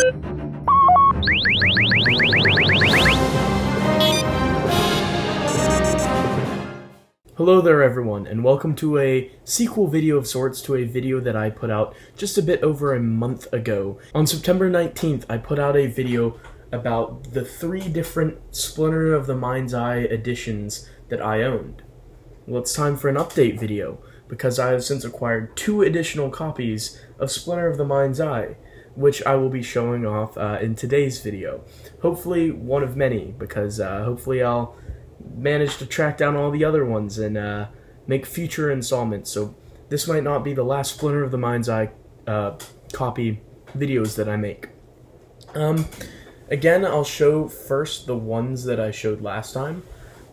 Hello there everyone, and welcome to a sequel video of sorts to a video that I put out just a bit over a month ago. On September 19th, I put out a video about the 3 different Splinter of the Mind's Eye editions that I owned. Well, it's time for an update video, because I have since acquired 2 additional copies of Splinter of the Mind's Eye, which I will be showing off in today's video. Hopefully one of many, because hopefully I'll manage to track down all the other ones and make future installments. So this might not be the last Splinter of the Mind's Eye copy videos that I make. Again, I'll show first the ones that I showed last time.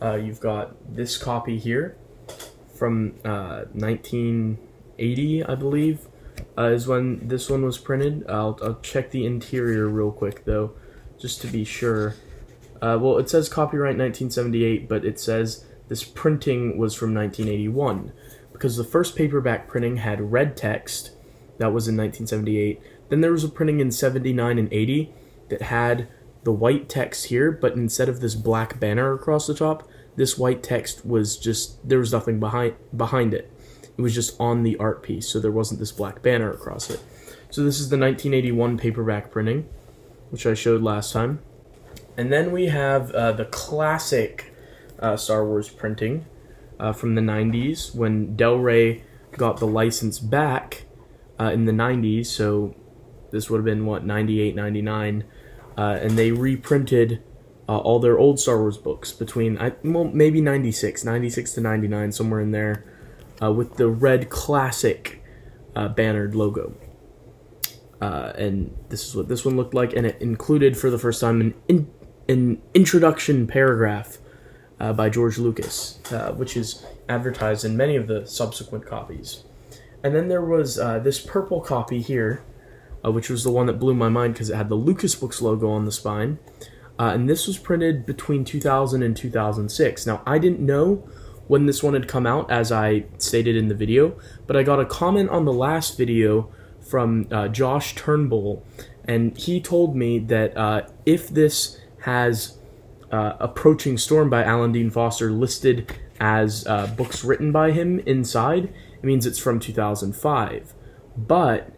You've got this copy here from 1980, I believe, is when this one was printed. I'll check the interior real quick though, just to be sure. Well, it says copyright 1978, but it says this printing was from 1981, because the first paperback printing had red text, that was in 1978, then there was a printing in 79 and 80 that had the white text here, but instead of this black banner across the top, this white text was just, there was nothing behind it. It was just on the art piece, so there wasn't this black banner across it. So this is the 1981 paperback printing, which I showed last time. And then we have the classic Star Wars printing from the 90s, when Del Rey got the license back in the 90s, so this would have been, what, 98, 99, and they reprinted all their old Star Wars books between, well, maybe 96 to 99, somewhere in there, with the red classic bannered logo. And this is what this one looked like, and it included, for the first time, an introduction paragraph by George Lucas, which is advertised in many of the subsequent copies. And then there was this purple copy here, which was the one that blew my mind because it had the Lucas Books logo on the spine. And this was printed between 2000 and 2006. Now, I didn't know when this one had come out, as I stated in the video, but I got a comment on the last video from Josh Turnbull, and he told me that if this has Approaching Storm by Alan Dean Foster listed as books written by him inside, it means it's from 2005. But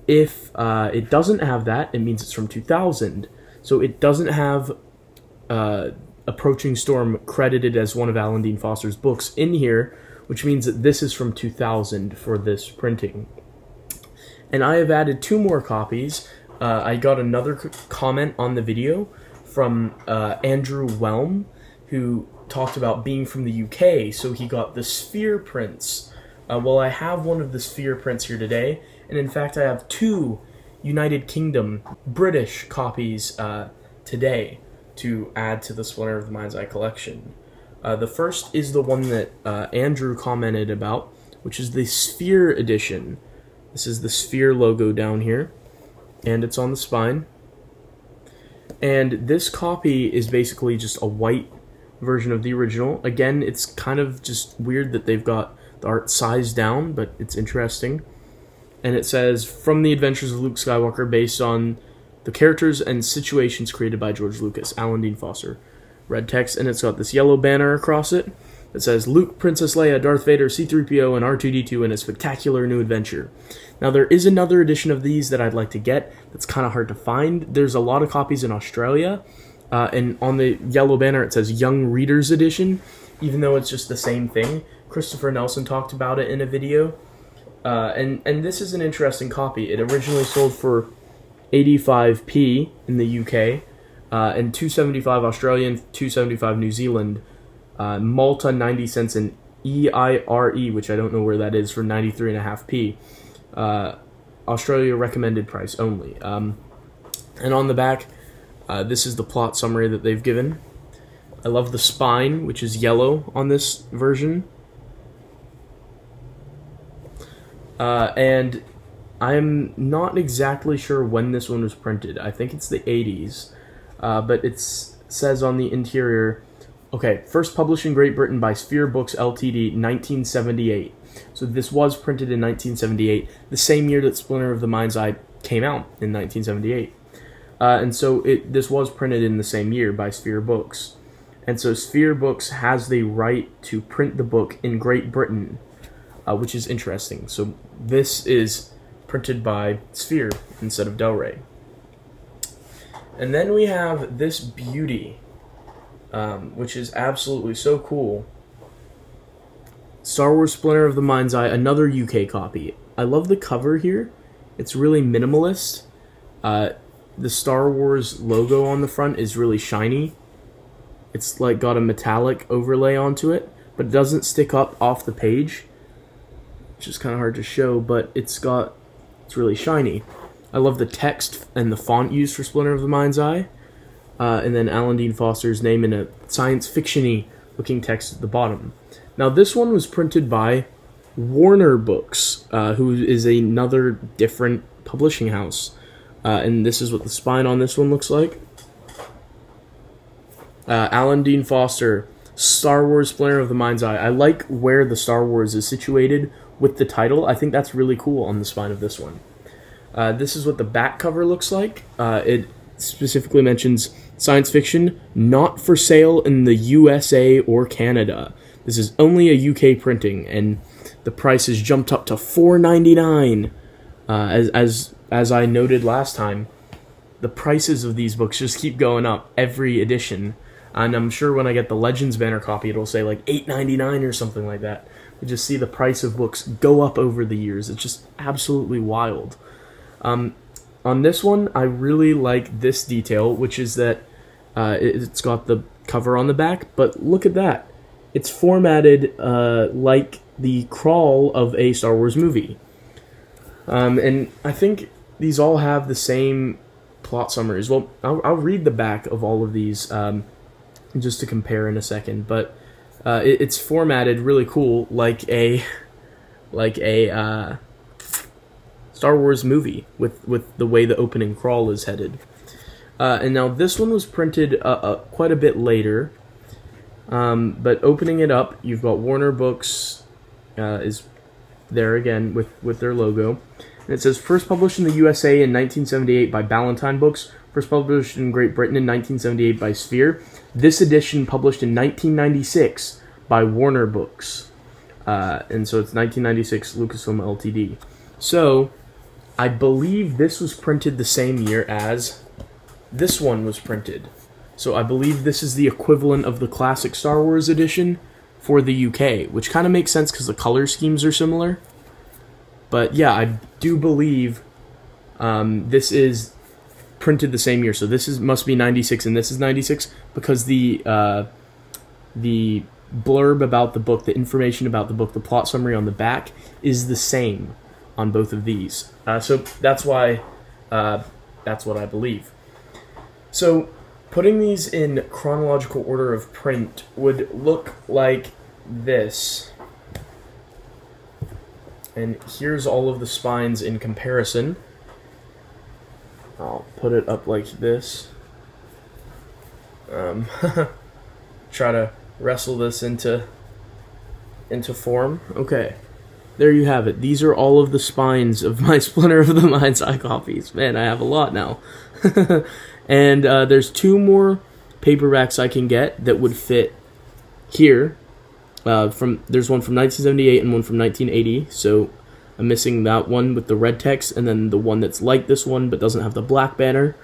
if it doesn't have that, it means it's from 2000. So it doesn't have Approaching Storm credited as one of Alan Dean Foster's books in here, which means that this is from 2000 for this printing. And I have added 2 more copies. I got another comment on the video from Andrew Whelm, who talked about being from the UK, so he got the Sphere prints. Well, I have one of the Sphere prints here today, and in fact I have 2 United Kingdom British copies today to add to the Splinter of the Mind's Eye collection. The first is the one that Andrew commented about, which is the Sphere edition. This is the Sphere logo down here, and it's on the spine. And this copy is basically just a white version of the original. Again, it's kind of just weird that they've got the art sized down, but it's interesting. And it says, "From the Adventures of Luke Skywalker, based on the characters and situations created by George Lucas, Alan Dean Foster." Red text, and it's got this yellow banner across it that says, "Luke, Princess Leia, Darth Vader, C-3PO, and R2-D2 in a spectacular new adventure." Now, there is another edition of these that I'd like to get that's kind of hard to find. There's a lot of copies in Australia, and on the yellow banner it says Young Readers Edition, even though it's just the same thing. Christopher Nelson talked about it in a video, and this is an interesting copy. It originally sold for 85p in the UK, and 275 Australian, 275 New Zealand, Malta 90 cents, and EIRE, which I don't know where that is, for 93.5p. Australia recommended price only. And on the back, this is the plot summary that they've given. I love the spine, which is yellow on this version. And I'm not exactly sure when this one was printed. I think it's the 80s. But it says on the interior, okay, first published in Great Britain by Sphere Books Ltd, 1978. So this was printed in 1978, the same year that Splinter of the Mind's Eye came out in 1978. And so this was printed in the same year by Sphere Books. And so Sphere Books has the right to print the book in Great Britain, which is interesting. So this is printed by Sphere instead of Del Rey. And then we have this beauty, which is absolutely so cool. Star Wars Splinter of the Mind's Eye, another UK copy. I love the cover here. It's really minimalist. The Star Wars logo on the front is really shiny. It's like got a metallic overlay onto it, but it doesn't stick up off the page, which is kind of hard to show, but it's really shiny. I love the text and the font used for Splinter of the Mind's Eye, and then Alan Dean Foster's name in a science fiction-y looking text at the bottom. Now this one was printed by Warner Books, who is another different publishing house, and this is what the spine on this one looks like. Alan Dean Foster, Star Wars Splinter of the Mind's Eye. I like where the Star Wars is situated with the title. I think that's really cool on the spine of this one. This is what the back cover looks like. It specifically mentions science fiction, not for sale in the USA or Canada. This is only a UK printing, and the price has jumped up to $4.99. As I noted last time, the prices of these books just keep going up every edition. And I'm sure when I get the Legends banner copy, it'll say like $8.99 or something like that. You just see the price of books go up over the years. It's just absolutely wild. On this one, I really like this detail, which is that it's got the cover on the back, but look at that. It's formatted like the crawl of a Star Wars movie. And I think these all have the same plot summaries. Well, I'll read the back of all of these just to compare in a second, but it's formatted really cool, like a Star Wars movie with the way the opening crawl is headed. And now this one was printed quite a bit later, but opening it up, you've got Warner Books is there again with their logo. And it says, first published in the USA in 1978 by Ballantine Books, first published in Great Britain in 1978 by Sphere. This edition published in 1996 by Warner Books. And so it's 1996 Lucasfilm Ltd. So, I believe this was printed the same year as this one was printed. So I believe this is the equivalent of the classic Star Wars edition for the UK, which kind of makes sense because the color schemes are similar. But yeah, I do believe this is printed the same year. So this must be 96 and this is 96 because the blurb about the book, the information about the book, the plot summary on the back is the same on both of these. So that's why that's what I believe. So putting these in chronological order of print would look like this. And here's all of the spines in comparison. I'll put it up like this. Try to wrestle this into form. Okay, there you have it. These are all of the spines of my Splinter of the Mind's Eye copies. Man, I have a lot now. And there's two more paperbacks I can get that would fit here. There's one from 1978 and one from 1980, so I'm missing that one with the red text, and then the one that's like this one but doesn't have the black banner.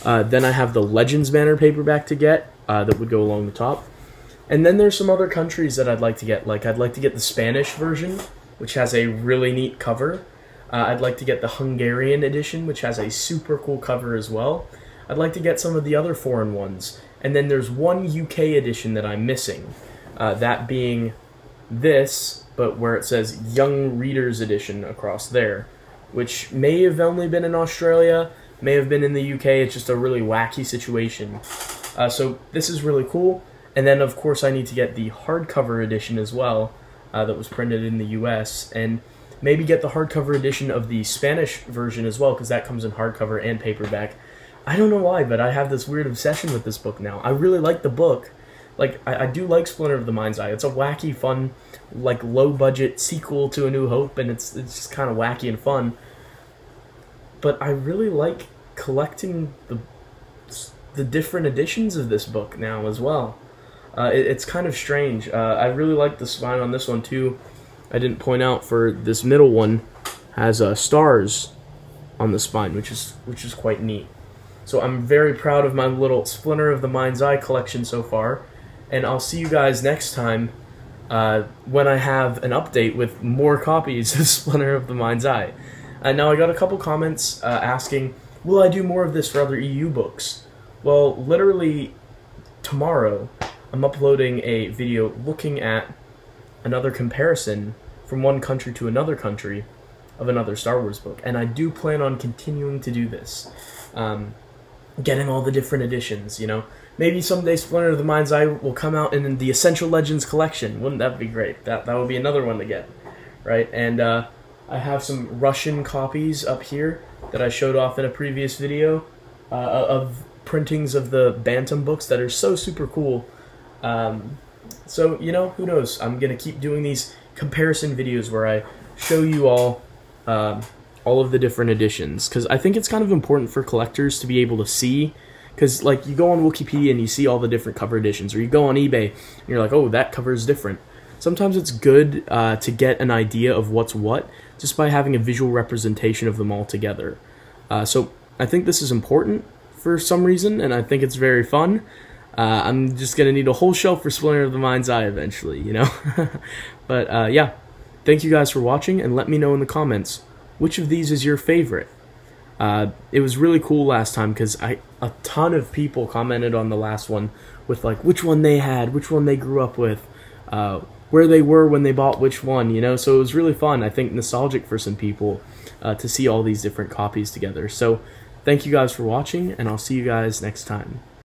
Then I have the Legends banner paperback to get that would go along the top. And then there's some other countries that I'd like to get. Like, I'd like to get the Spanish version, which has a really neat cover. I'd like to get the Hungarian edition, which has a super cool cover as well. I'd like to get some of the other foreign ones. And then there's one UK edition that I'm missing. That being this, but where it says Young Readers Edition across there, which may have only been in Australia, may have been in the UK. It's just a really wacky situation. So this is really cool. And then, of course, I need to get the hardcover edition as well, that was printed in the US, and maybe get the hardcover edition of the Spanish version as well, because that comes in hardcover and paperback. I don't know why, but I have this weird obsession with this book now. I really like the book. Like, I do like Splinter of the Mind's Eye. It's a wacky, fun, like, low-budget sequel to A New Hope, and it's just kind of wacky and fun. but I really like collecting the different editions of this book now as well. It's kind of strange. I really like the spine on this one too. I didn't point out for this middle one has stars on the spine, which is quite neat. So I'm very proud of my little Splinter of the Mind's Eye collection so far, and I'll see you guys next time when I have an update with more copies of Splinter of the Mind's Eye. Now I got a couple comments asking, will I do more of this for other EU books? Well, literally tomorrow I'm uploading a video looking at another comparison from one country to another country of another Star Wars book, and I do plan on continuing to do this, getting all the different editions, you know. Maybe someday Splinter of the Mind's Eye will come out in the Essential Legends collection. Wouldn't that be great? That would be another one to get, right? And I have some Russian copies up here that I showed off in a previous video of printings of the Bantam books that are so super cool. So, you know, who knows? I'm going to keep doing these comparison videos where I show you all of the different editions, because I think it's kind of important for collectors to be able to see, because like you go on Wikipedia and you see all the different cover editions, or you go on eBay and you're like, oh, that cover is different. Sometimes it's good to get an idea of what's what just by having a visual representation of them all together. So I think this is important for some reason, and I think it's very fun. I'm just going to need a whole shelf for Splinter of the Mind's Eye eventually, you know? But yeah, thank you guys for watching, and let me know in the comments, which of these is your favorite? It was really cool last time because a ton of people commented on the last one with like which one they had, which one they grew up with, where they were when they bought which one, you know? So it was really fun, I think nostalgic for some people to see all these different copies together. So thank you guys for watching, and I'll see you guys next time.